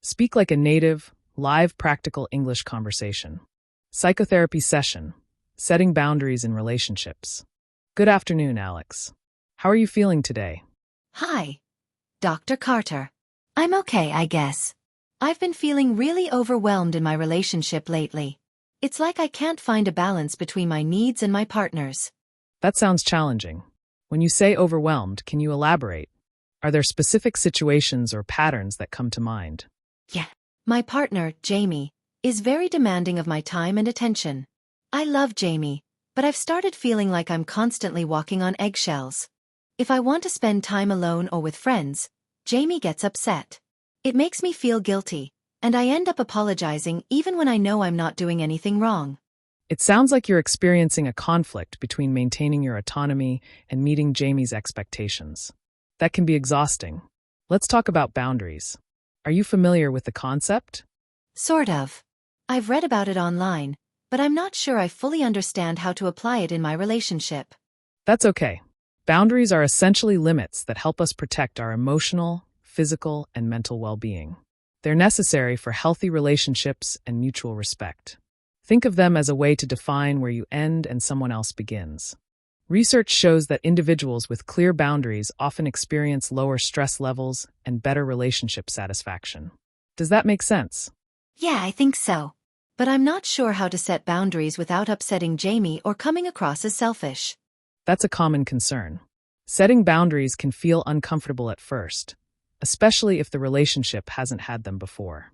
Speak like a native, live practical English conversation. Psychotherapy session. Setting boundaries in relationships. Good afternoon, Alex. How are you feeling today? Hi, Dr. Carter. I'm okay, I guess. I've been feeling really overwhelmed in my relationship lately. It's like I can't find a balance between my needs and my partner's. That sounds challenging. When you say overwhelmed, can you elaborate? Are there specific situations or patterns that come to mind? Yeah. My partner, Jamie, is very demanding of my time and attention. I love Jamie, but I've started feeling like I'm constantly walking on eggshells. If I want to spend time alone or with friends, Jamie gets upset. It makes me feel guilty, and I end up apologizing even when I know I'm not doing anything wrong. It sounds like you're experiencing a conflict between maintaining your autonomy and meeting Jamie's expectations. That can be exhausting. Let's talk about boundaries. Are you familiar with the concept? Sort of. I've read about it online, but I'm not sure I fully understand how to apply it in my relationship. That's okay. Boundaries are essentially limits that help us protect our emotional, physical, and mental well-being. They're necessary for healthy relationships and mutual respect. Think of them as a way to define where you end and someone else begins. Research shows that individuals with clear boundaries often experience lower stress levels and better relationship satisfaction. Does that make sense? Yeah, I think so. But I'm not sure how to set boundaries without upsetting Jamie or coming across as selfish. That's a common concern. Setting boundaries can feel uncomfortable at first, especially if the relationship hasn't had them before.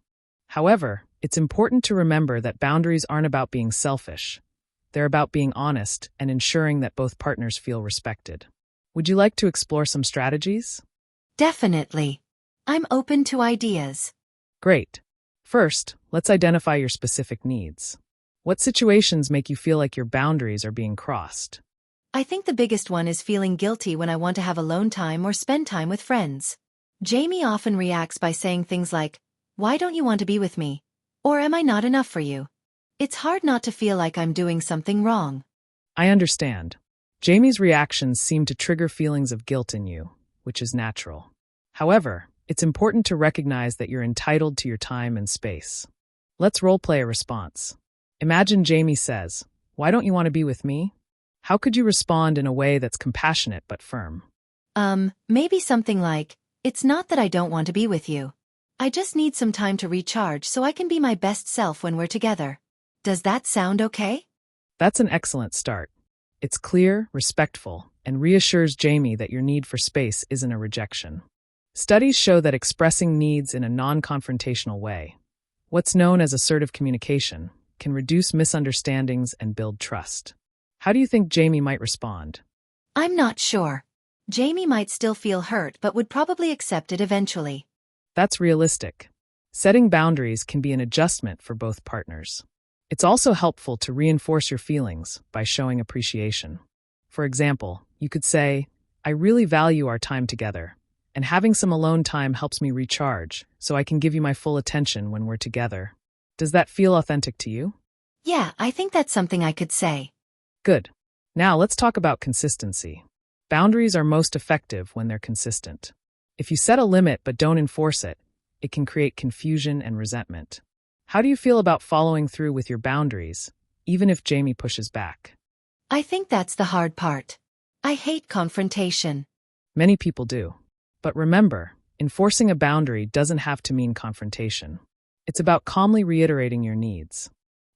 However, it's important to remember that boundaries aren't about being selfish. They're about being honest and ensuring that both partners feel respected. Would you like to explore some strategies? Definitely. I'm open to ideas. Great. First, let's identify your specific needs. What situations make you feel like your boundaries are being crossed? I think the biggest one is feeling guilty when I want to have alone time or spend time with friends. Jamie often reacts by saying things like, "Why don't you want to be with me?" Or "Am I not enough for you?" It's hard not to feel like I'm doing something wrong. I understand. Jamie's reactions seem to trigger feelings of guilt in you, which is natural. However, it's important to recognize that you're entitled to your time and space. Let's role-play a response. Imagine Jamie says, "Why don't you want to be with me?" How could you respond in a way that's compassionate but firm? Maybe something like, "It's not that I don't want to be with you. I just need some time to recharge so I can be my best self when we're together." Does that sound okay? That's an excellent start. It's clear, respectful, and reassures Jamie that your need for space isn't a rejection. Studies show that expressing needs in a non-confrontational way, what's known as assertive communication, can reduce misunderstandings and build trust. How do you think Jamie might respond? I'm not sure. Jamie might still feel hurt but would probably accept it eventually. That's realistic. Setting boundaries can be an adjustment for both partners. It's also helpful to reinforce your feelings by showing appreciation. For example, you could say, "I really value our time together, and having some alone time helps me recharge, so I can give you my full attention when we're together." Does that feel authentic to you? Yeah, I think that's something I could say. Good. Now let's talk about consistency. Boundaries are most effective when they're consistent. If you set a limit but don't enforce it, it can create confusion and resentment. How do you feel about following through with your boundaries, even if Jamie pushes back? I think that's the hard part. I hate confrontation. Many people do. But remember, enforcing a boundary doesn't have to mean confrontation. It's about calmly reiterating your needs.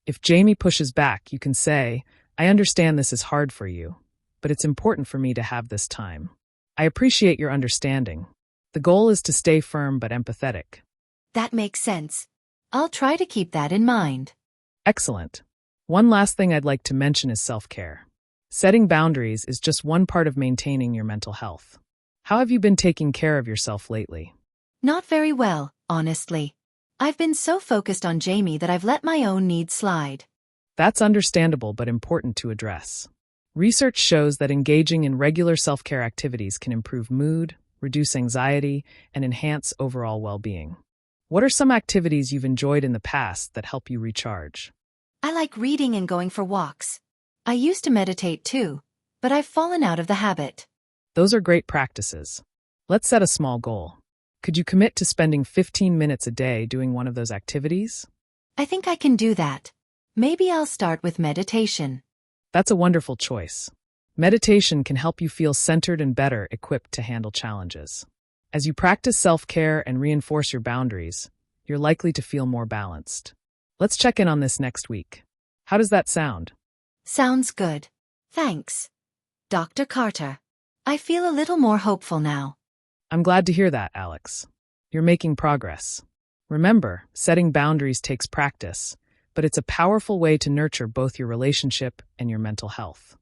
If Jamie pushes back, you can say, "I understand this is hard for you, but it's important for me to have this time. I appreciate your understanding." The goal is to stay firm but empathetic. That makes sense. I'll try to keep that in mind. Excellent. One last thing I'd like to mention is self-care. Setting boundaries is just one part of maintaining your mental health. How have you been taking care of yourself lately? Not very well, honestly. I've been so focused on Jamie that I've let my own needs slide. That's understandable but important to address. Research shows that engaging in regular self-care activities can improve mood, reduce anxiety, and enhance overall well-being. What are some activities you've enjoyed in the past that help you recharge? I like reading and going for walks. I used to meditate too, but I've fallen out of the habit. Those are great practices. Let's set a small goal. Could you commit to spending 15 minutes a day doing one of those activities? I think I can do that. Maybe I'll start with meditation. That's a wonderful choice. Meditation can help you feel centered and better equipped to handle challenges. As you practice self-care and reinforce your boundaries, you're likely to feel more balanced. Let's check in on this next week. How does that sound? Sounds good. Thanks, Dr. Carter. I feel a little more hopeful now. I'm glad to hear that, Alex. You're making progress. Remember, setting boundaries takes practice, but it's a powerful way to nurture both your relationship and your mental health.